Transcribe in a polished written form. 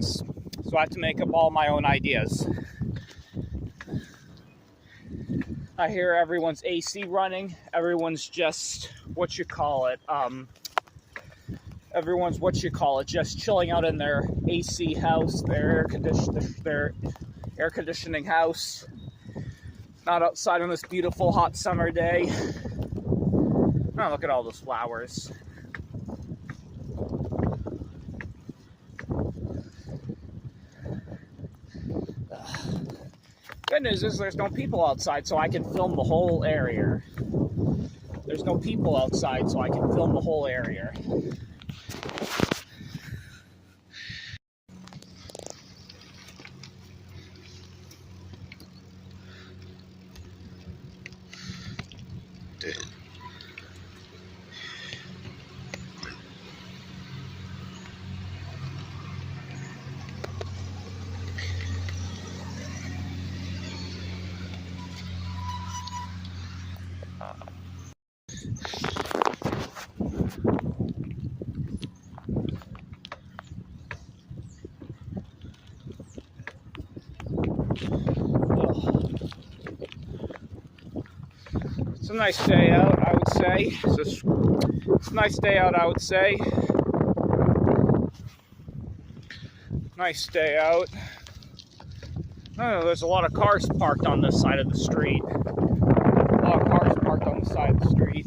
things. So I have to make up all my own ideas. I hear everyone's AC running. Everyone's just, just chilling out in their AC house, their air conditioning house. Not outside on this beautiful hot summer day. Oh, look at all those flowers. Good news is there's no people outside, so I can film the whole area. There's no people outside, so I can film the whole area. It's a nice day out, I would say. It's a nice day out, I would say. Nice day out. Oh, there's a lot of cars parked on this side of the street. A lot of cars parked on the side of the street.